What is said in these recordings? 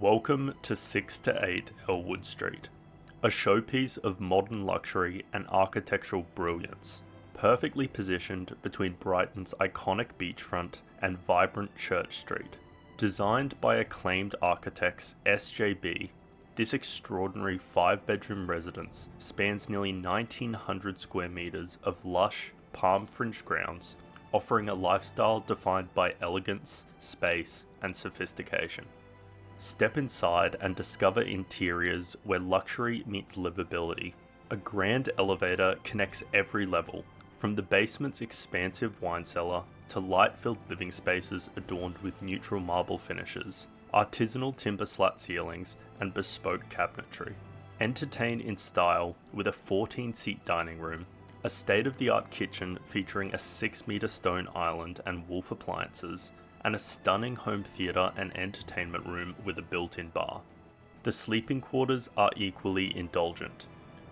Welcome to 6 to 8 Elwood Street, a showpiece of modern luxury and architectural brilliance, perfectly positioned between Brighton's iconic beachfront and vibrant Church Street. Designed by acclaimed architects SJB, this extraordinary 5-bedroom residence spans nearly 1,900 square metres of lush, palm-fringed grounds, offering a lifestyle defined by elegance, space, and sophistication. Step inside and discover interiors where luxury meets livability. A grand elevator connects every level, from the basement's expansive wine cellar to light-filled living spaces adorned with neutral marble finishes, artisanal timber slat ceilings, and bespoke cabinetry. Entertain in style with a 14-seat dining room, a state-of-the-art kitchen featuring a 6-metre stone island and Wolf appliances, and a stunning home theatre and entertainment room with a built-in bar. The sleeping quarters are equally indulgent.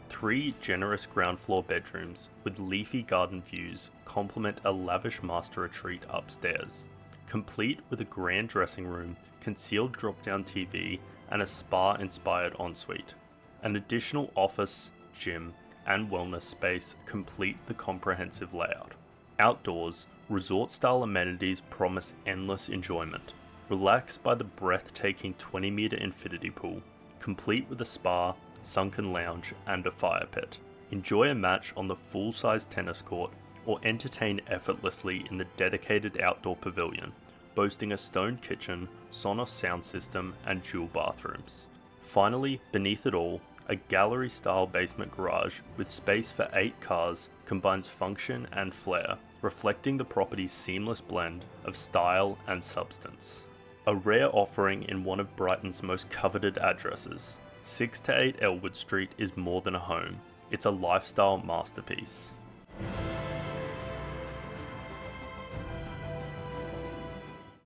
3 generous ground floor bedrooms with leafy garden views complement a lavish master retreat upstairs, complete with a grand dressing room, concealed drop-down TV, and a spa-inspired ensuite. An additional office, gym, and wellness space complete the comprehensive layout. Outdoors, resort-style amenities promise endless enjoyment. Relax by the breathtaking 20-metre infinity pool, complete with a spa, sunken lounge, and a fire pit. Enjoy a match on the full-size tennis court, or entertain effortlessly in the dedicated outdoor pavilion, boasting a stone kitchen, Sonos sound system, and dual bathrooms. Finally, beneath it all, a gallery-style basement garage with space for 8 cars combines function and flair, reflecting the property's seamless blend of style and substance. A rare offering in one of Brighton's most coveted addresses, 6 to 8 Elwood Street is more than a home, it's a lifestyle masterpiece.